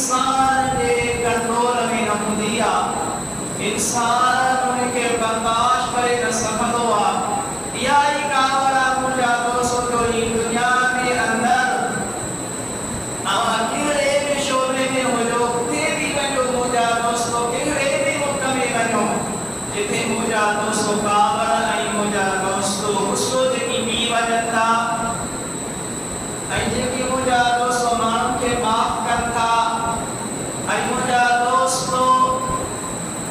انسان کے کنٹرول میں نہ دیا انسان ان کے برداشت کرے نہ سفل ہوا یا کاورا مجھا دوستو تو دنیا میں اندر کیڑے بھی شعبے میں ہو جو تیری بنو مجھا دوستو کیڑے بھی مکمے بنو جتے مجھا دوستو کاورا ای مجھا دوستو حسو جکی بیوہ جتا ای جکی مجھا دوستو مان کے معاف کرتا ای مجھا دوستو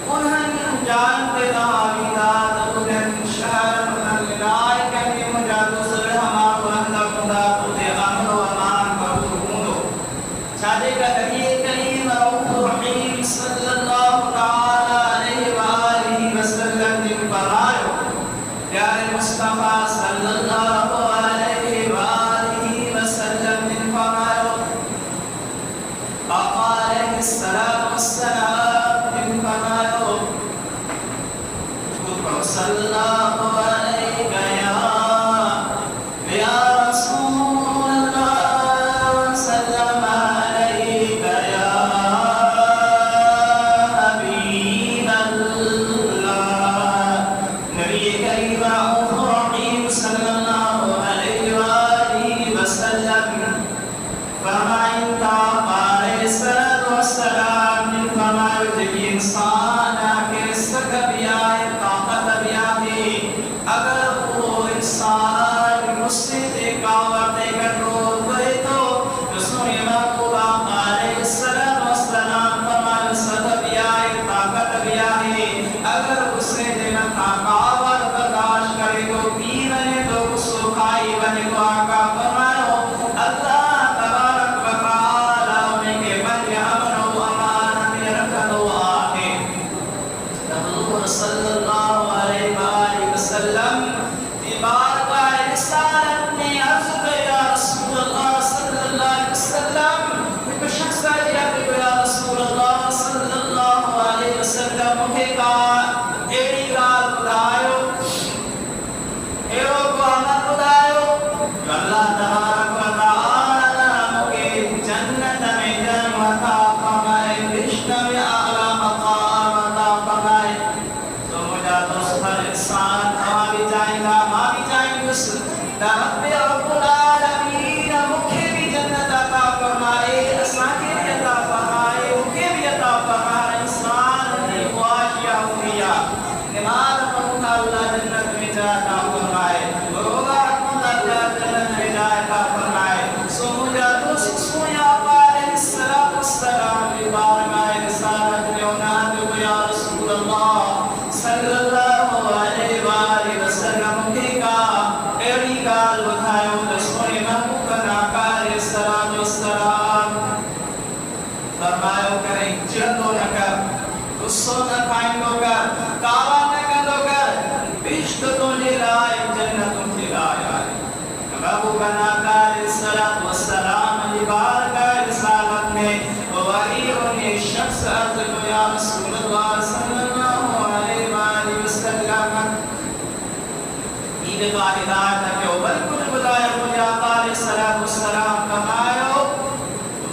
انہن جانتے دعویدات انہن شہر انہن لڑائی کرنے مجھا دوستو ہمارا وحدہ خدا تو دے امن و امان قبول ہوں چاہتے کا نبی کریم رؤوف رحیم صلی اللہ تعالی علیہ وآلہ وسلم نے فرمایا پیارے مصطفیٰ صلی اللہ علیہ وآلہ وسلم نے فرمایا آقا علیہ السلام والسلام نے فرمایا صلی اللہ علیہ یا رسول اللہ سلم علیہ یا حبیب اللہ نبی کریم رؤوف رحیم صلی اللہ علیہ وآلہ وسلم فرمائیں تا علیہ السلام نے فرمایا جب انسان کے سکھ بھی آئے طاقت بھی آئے اگر وہ انسان مجھ سے کاورتے کنٹرول کرے تو رسول محبوب علیہ السلام فرمایا سکھ بھی آئے طاقت بھی آئے اگر اسے دینا کاور برداشت کرے تو پی بنے تو اس کو کھائی بنے تو آقا فرمایا اللہ تبارک و تعالی انہیں کے بلے امن و امان میں رکھ دو آئے حضور صلی اللہ علیہ وآلہ وسلم بارگاہ رسالت میں عرض کیا یا رسول اللہ صلی اللہ علیہ وسلم ایک شخص آیا کہ یا رسول اللہ صلی اللہ علیہ وسلم مجھے کہا ایڑی گال بدھائیو ایڑو کو عمل بدھائیو کہ اللہ تبارک و تعالی مجھے جنت میں جنم عطا فرمائے بشت میں اعلی مقام عطا فرمائے تو مجھا دوست ہر انسان ہم بھی جائیں گا ماں بھی جائیں گے اس رب رب العالمین مکھے بھی جنت عطا فرمائے اساکے بھی عطا فرمائے مکھے بھی عطا فرمائے انسان نے خواشیاں ہویا نماز پڑھتا اللہ جنت میں جاتا فرمائے روزہ رکھتا اللہ جنت میں جاتا فرمائے سو مجھا دوست سویا علیہ السلام کی بارگاہ رسالت میں اناد کو یا رسول اللہ صلی اللہ علیہ وآلہ وسلم کے کا ایڑی گال بتھائیو رسول محبوب کا ناکار السلام والسلام فرمائیو کریں چردو نہ کر غصو نہ کھائنگو کر کعوہ نہ کندو کر بشت تو لائے جنتوں کی لائے محبوب کا ناکار السلام والسلام علی بارگاہ رسالت میں وہی انہیں شخص عرض کو یا رسول اللہ صلی اللہ علیہ وآلہ وسلم عید کا ہدایت ہے کہ اوبر کچھ بتایا مجھے آقا علیہ السلام فرمایا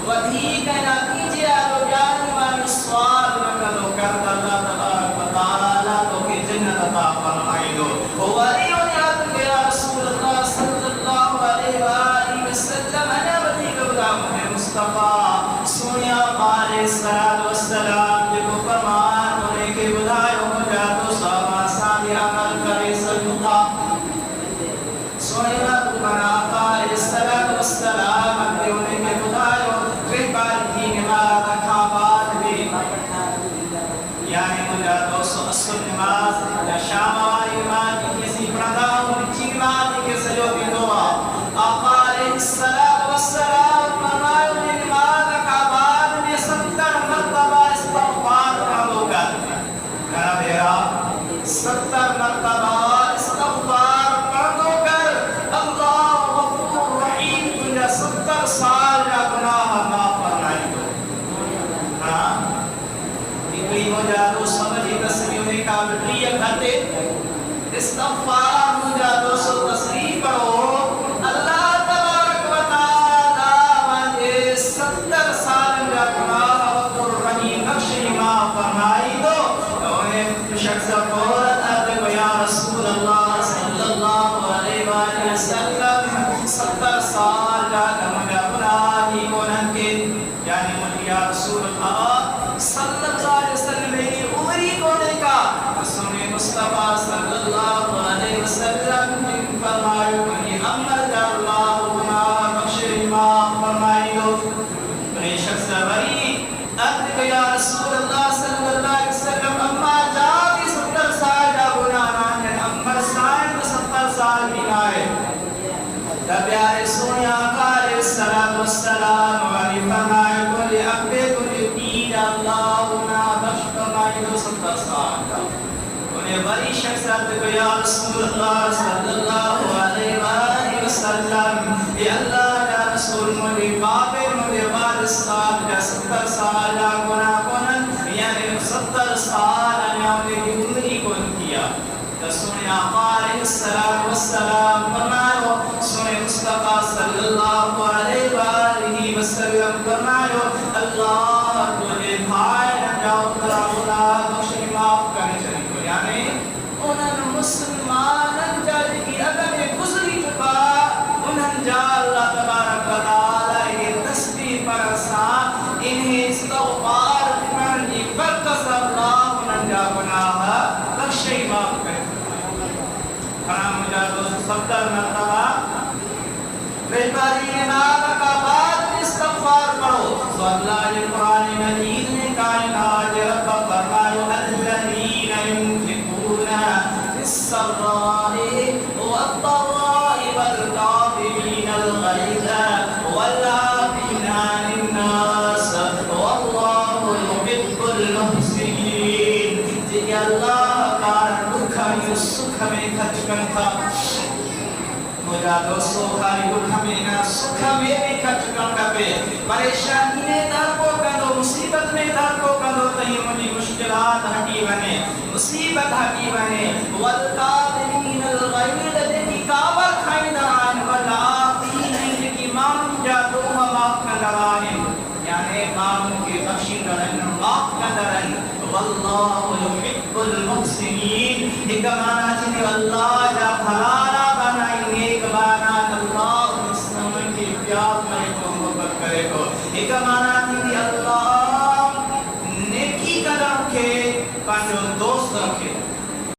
ودھی کہنا کیجئے آلو جانی مانی سوال رکھلو کرتا اللہ تبارک و تعالی تو کہ جنت عطا فرمائی دو وہی انہیں عرض کہ یا رسول اللہ صلی اللہ علیہ وآلہ وسلم انا ودھی کا بتا مجھے مصطفیٰ سونیا علیہ السلام جب فرمان ہونے کے بدھائے ہو جا تو صحابہ سادی عمل کرے صدقہ مصطفیٰ صلی اللہ علیہ وسلم نے فرمایا کہ عمل اللہ گناہ بخشے معاف فرمائی دو. بے شخص بری اب یا رسول اللہ صلی اللہ علیہ وسلم اما جاتی 70 سال کا گناہ ہے عمر سائن 70 سال بھی آئے. پیارے سونے آقا علیہ السلام علیہ فرمائے بولے ابے تجھے دید اللہ گناہ بخش فرمائی دو 70 سال کا. انہیں بڑی شخصیت کو یا رسول اللہ صلی اللہ علیہ وآلہ وسلم اے اللہ یا رسول مجھے باپے مجھے والد صاحب یا 70 سال کا گناہ کنن یعنی 70 سال نے انہیں عمری کن کیا. تو سنے آقا علیہ السلام فرمایا سنے مصطفیٰ صلی اللہ علیہ وآلہ وسلم فرمایا اللہ تجھے بھائی نہ جاؤ ترا گناہ بخشی معاف کرنے چاہیے. یعنی انہوں مسلمان جل کی اگر یہ گزری چکا انہوں جا اللہ تبارک و تعالی یہ تسبیح پر سا انہیں استغفار کرنی برکت اللہ انہوں جا گناہ بخشی معاف کرنے. حرام مجھا 270 مرتبہ بہترین نام کا بعد استغفار پڑھو. تو اللہ نے قرآن مجید میں کائنات رب فرمایا الذین ينفقون فی السراء والضراء والکاظمین الغیظ والعافین عن الناس واللہ يحب المحسنین. کہ اللہ کا دکھ میں سکھ میں خرچ کرتا مجھا دوستو خالی دکھ میں نہ سکھ میں بھی خرچ کرتا پہ پریشانی میں در کو کندو مصیبت میں در کو کندو تہی مجھے مشکلات ہٹی بنے مصیبت ہٹی بنے. والکاظمین الغیظ جنہی کعبر کھائی دران والعافین جنہی مام جا دوم معاف کندران یعنی مام کی بخشی کرن معاف کندران. واللہ يحب المحسنین. ایک معنی چاہیے اللہ